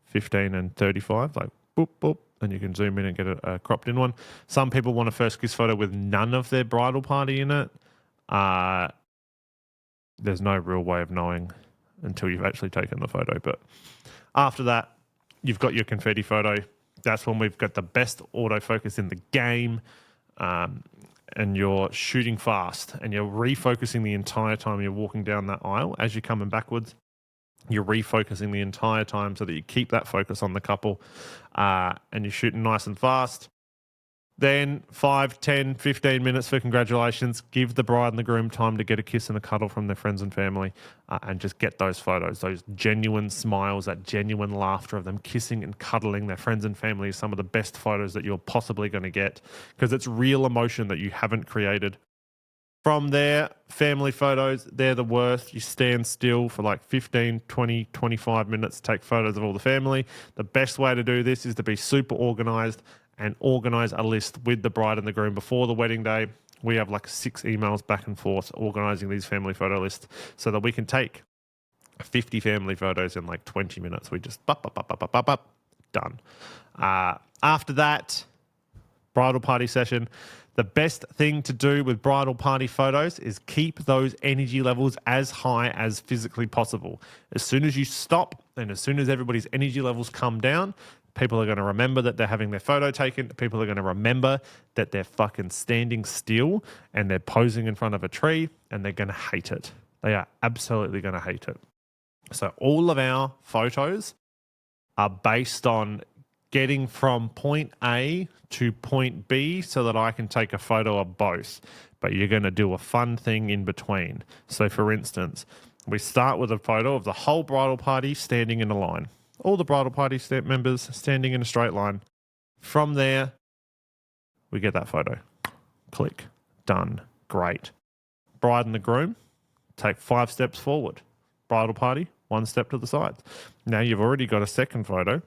15 and 35, like boop, boop, and you can zoom in and get a cropped in one. Some people want a first kiss photo with none of their bridal party in it. There's no real way of knowing until you've actually taken the photo. But after that, you've got your confetti photo. That's when we've got the best autofocus in the game. And you're shooting fast and you're refocusing the entire time you're walking down that aisle. As you're coming backwards, you're refocusing the entire time so that you keep that focus on the couple, and you're shooting nice and fast. Then 5, 10, 15 minutes for congratulations. Give the bride and the groom time to get a kiss and a cuddle from their friends and family, and just get those photos, those genuine smiles, that genuine laughter of them kissing and cuddling their friends and family is some of the best photos that you're possibly going to get, because it's real emotion that you haven't created. From there, family photos, they're the worst. You stand still for like 15, 20, 25 minutes, take photos of all the family. The best way to do this is to be super organized and organize a list with the bride and the groom before the wedding day. We have like 6 emails back and forth organizing these family photo lists so that we can take 50 family photos in like 20 minutes. We just done. After that, bridal party session. The best thing to do with bridal party photos is keep those energy levels as high as physically possible. As soon as you stop and as soon as everybody's energy levels come down, people are going to remember that they're having their photo taken. People are going to remember that they're fucking standing still and they're posing in front of a tree, and they're going to hate it. They are absolutely going to hate it. So all of our photos are based on getting from point A to point B so that I can take a photo of both. But you're going to do a fun thing in between. So for instance, we start with a photo of the whole bridal party standing in a line. All the bridal party members standing in a straight line. From there, we get that photo. Click. Done. Great. Bride and the groom, take 5 steps forward. Bridal party, 1 step to the side. Now you've already got a second photo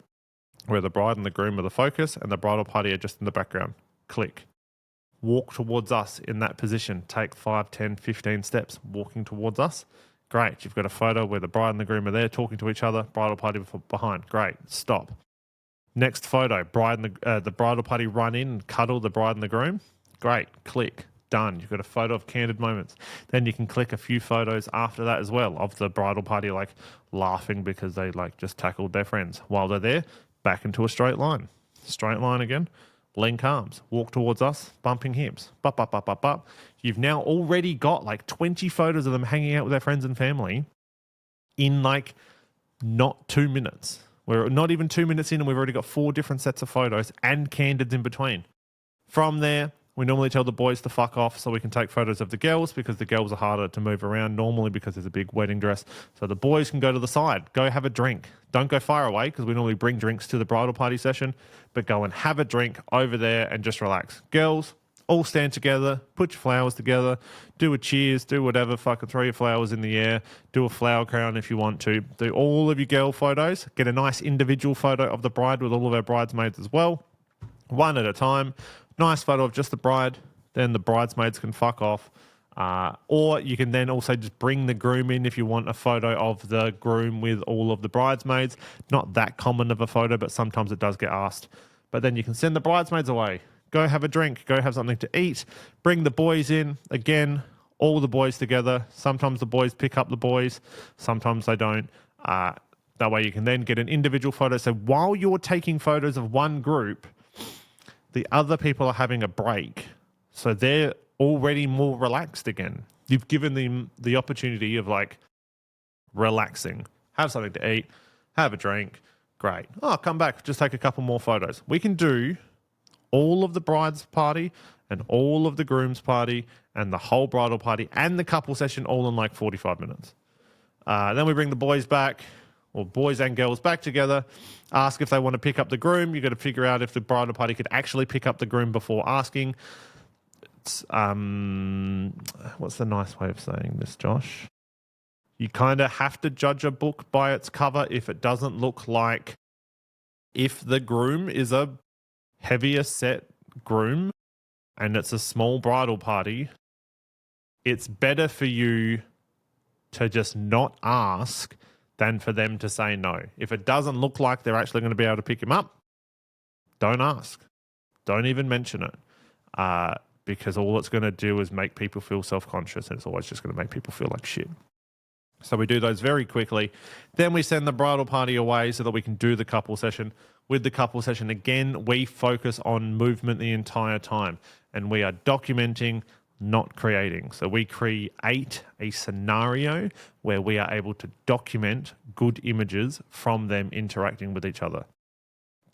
where the bride and the groom are the focus and the bridal party are just in the background. Click. Walk towards us in that position. Take 5, 10, 15 steps walking towards us. Great. You've got a photo where the bride and the groom are there talking to each other. Bridal party behind. Great. Stop. Next photo. Bride and the bridal party run in and cuddle the bride and the groom. Great. Click. Done. You've got a photo of candid moments. Then you can click a few photos after that as well of the bridal party like laughing because they like just tackled their friends. While they're there, back into a straight line. Straight line again. Link arms. Walk towards us. Bumping hips. Bup, bup, bup, bup, bup. You've now already got like 20 photos of them hanging out with their friends and family in like not 2 minutes. We're not even 2 minutes in and we've already got 4 different sets of photos and candids in between. From there, we normally tell the boys to fuck off so we can take photos of the girls because the girls are harder to move around normally because there's a big wedding dress. So the boys can go to the side, go have a drink. Don't go far away because we normally bring drinks to the bridal party session, but go and have a drink over there and just relax. Girls, all stand together, put your flowers together, do a cheers, do whatever, fucking throw your flowers in the air, do a flower crown if you want to. Do all of your girl photos, get a nice individual photo of the bride with all of our bridesmaids as well, one at a time. Nice photo of just the bride, then the bridesmaids can fuck off. Or you can then also just bring the groom in if you want a photo of the groom with all of the bridesmaids. Not that common of a photo, but sometimes it does get asked. But then you can send the bridesmaids away. Go have a drink, go have something to eat. Bring the boys in. Again, all the boys together. Sometimes the boys pick up the boys, sometimes they don't. That way you can then get an individual photo. So while you're taking photos of one group, the other people are having a break. So they're already more relaxed again. You've given them the opportunity of like relaxing, have something to eat, have a drink. Great. Oh, come back. Just take a couple more photos. We can do all of the bride's party and all of the groom's party and the whole bridal party and the couple session all in like 45 minutes. Then we bring the boys back, or boys and girls back together, ask if they want to pick up the groom. You've got to figure out if the bridal party could actually pick up the groom before asking. It's, what's the nice way of saying this, Josh? You kind of have to judge a book by its cover if it doesn't look like, if the groom is a heavier set groom and it's a small bridal party, it's better for you to just not ask than for them to say no. If it doesn't look like they're actually going to be able to pick him up, don't ask. Don't even mention it. Because all it's going to do is make people feel self-conscious, and it's always just going to make people feel like shit. So we do those very quickly. Then we send the bridal party away so that we can do the couple session. With the couple session, again, we focus on movement the entire time, and we are documenting, not creating. So we create a scenario where we are able to document good images from them interacting with each other.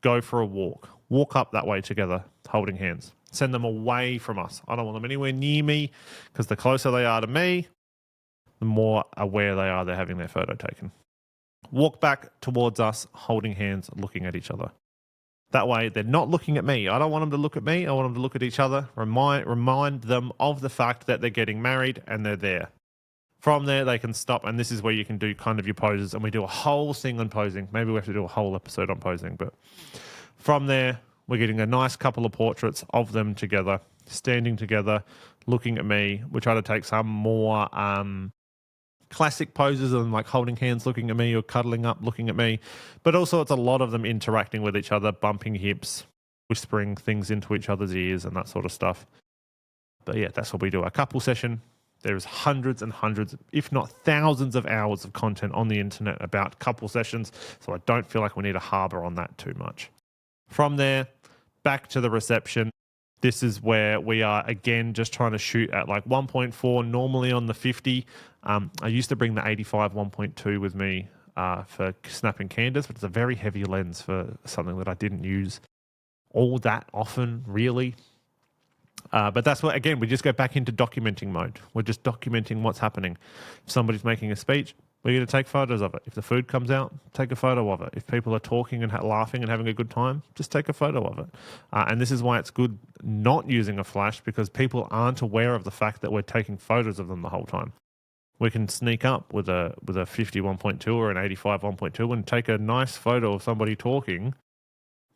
Go for a walk. Walk up that way together, holding hands. Send them away from us. I don't want them anywhere near me because the closer they are to me, the more aware they are they're having their photo taken. Walk back towards us, holding hands, looking at each other. That way, they're not looking at me. I don't want them to look at me. I want them to look at each other. Remind them of the fact that they're getting married and they're there. From there, they can stop, and this is where you can do kind of your poses, and we do a whole thing on posing. Maybe we have to do a whole episode on posing, but from there, we're getting a nice couple of portraits of them together, standing together, looking at me. We try to take some more classic poses of them like holding hands, looking at me, or cuddling up, looking at me. But also it's a lot of them interacting with each other, bumping hips, whispering things into each other's ears and that sort of stuff. But yeah, that's what we do. A couple session. There's hundreds and hundreds, if not thousands of hours of content on the internet about couple sessions. So I don't feel like we need to harbor on that too much. From there, back to the reception. This is where we are, again, just trying to shoot at like 1.4, normally on the 50. I used to bring the 85 1.2 with me for snapping candids, but it's a very heavy lens for something that I didn't use all that often, really. But that's what, again, we just go back into documenting mode. We're just documenting what's happening. If somebody's making a speech, we're going to take photos of it. If the food comes out, take a photo of it. If people are talking and laughing and having a good time, just take a photo of it. And this is why it's good not using a flash, because people aren't aware of the fact that we're taking photos of them the whole time. We can sneak up with a 50 1.2 or an 85 1.2 and take a nice photo of somebody talking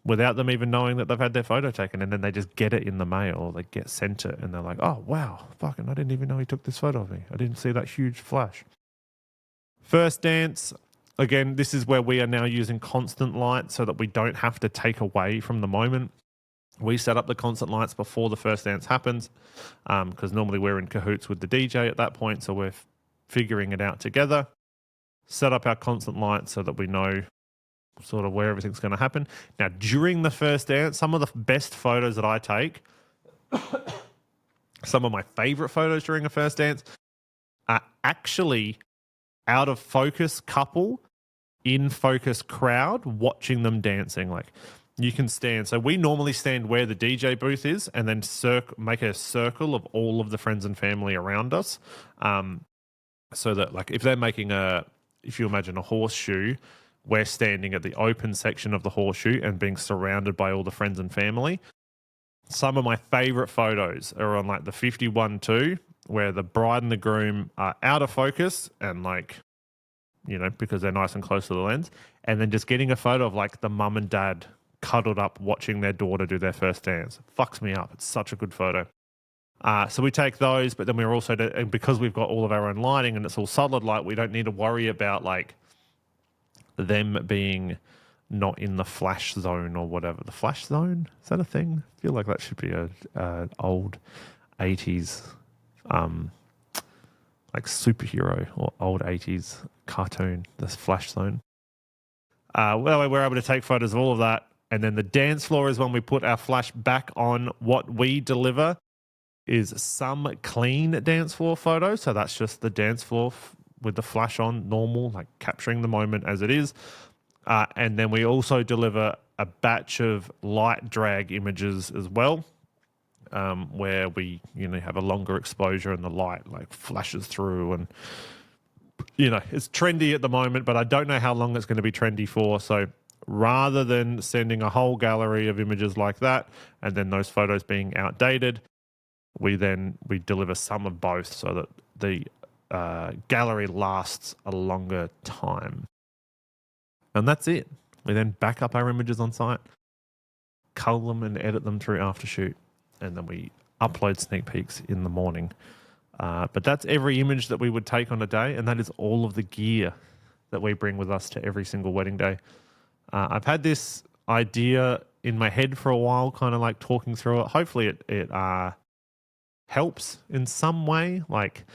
without them even knowing that they've had their photo taken, and then they just get it in the mail or they get sent it and they're like, oh, wow, fucking, I didn't even know he took this photo of me. I didn't see that huge flash. First dance, again, this is where we are now using constant light so that we don't have to take away from the moment. We set up the constant lights before the first dance happens because normally we're in cahoots with the DJ at that point, so we're figuring it out together. Set up our constant lights so that we know sort of where everything's going to happen. Now, during the first dance, some of the best photos that I take, some of my favorite photos during a first dance are actually out of focus couple, in focus crowd, watching them dancing. Like, you can stand. So we normally stand where the DJ booth is and then make a circle of all of the friends and family around us. So that, like, if they're making if you imagine a horseshoe, we're standing at the open section of the horseshoe and being surrounded by all the friends and family. Some of my favorite photos are on like the 51-2, where the bride and the groom are out of focus and, like, you know, because they're nice and close to the lens. And then just getting a photo of like the mum and dad cuddled up watching their daughter do their first dance. It fucks me up. It's such a good photo. So we take those, but then we're also, and because we've got all of our own lighting and it's all solid light, we don't need to worry about like them being not in the flash zone or whatever. The flash zone? Is that a thing? I feel like that should be a old 80s like superhero or old 80s cartoon, this flash zone. Well, we're able to take photos of all of that. And then the dance floor is when we put our flash back on. What we deliver is some clean dance floor photos. So that's just the dance floor with the flash on, normal, like capturing the moment as it is. And then we also deliver a batch of light drag images as well, where we, you know, have a longer exposure and the light like flashes through, and, you know, it's trendy at the moment, but I don't know how long it's going to be trendy for. So rather than sending a whole gallery of images like that and then those photos being outdated, we deliver some of both so that the gallery lasts a longer time. And that's it. We then back up our images on site, cull them and edit them through Aftershoot, and then we upload sneak peeks in the morning. But that's every image that we would take on a day, and that is all of the gear that we bring with us to every single wedding day. I've had this idea in my head for a while, kind of like talking through it. Hopefully it helps in some way. Like,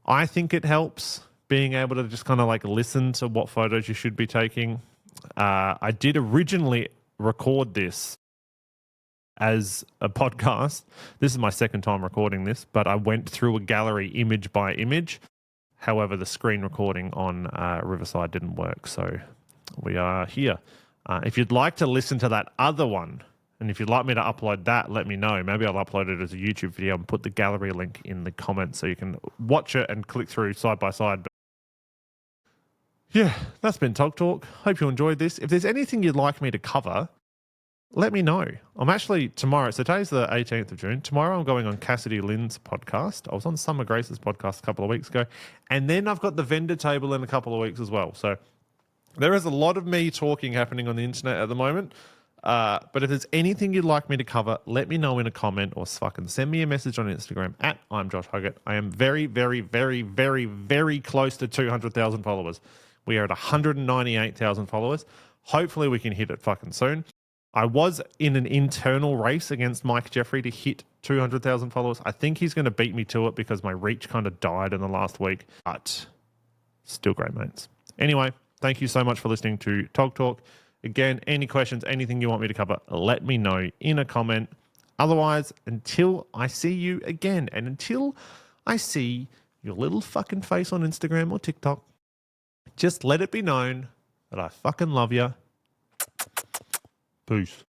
I think it helps being able to just kind of like listen to what photos you should be taking. I did originally record this as a podcast. This is my second time recording this, but I went through a gallery image by image. However, the screen recording on Riverside didn't work, so we are here. If you'd like to listen to that other one, and if you'd like me to upload that, let me know. Maybe I'll upload it as a YouTube video and put the gallery link in the comments so you can watch it and click through side by side. But yeah, that's been Tog Talk. Hope you enjoyed this. If there's anything you'd like me to cover, let me know. I'm actually tomorrow, so today's the 18th of June. Tomorrow I'm going on Cassidy Lynn's podcast. I was on Summer Grace's podcast a couple of weeks ago. And then I've got the vendor table in a couple of weeks as well. So there is a lot of me talking happening on the internet at the moment. But if there's anything you'd like me to cover, let me know in a comment or fucking send me a message on Instagram at I'm Josh Huggett. I am very, very, very, very, very close to 200,000 followers. We are at 198,000 followers. Hopefully we can hit it fucking soon. I was in an internal race against Mike Jeffrey to hit 200,000 followers. I think he's going to beat me to it because my reach kind of died in the last week, but still great mates. Anyway, thank you so much for listening to Tog Talk. Again, any questions, anything you want me to cover, let me know in a comment. Otherwise, until I see you again, and until I see your little fucking face on Instagram or TikTok, just let it be known that I fucking love you. Peace.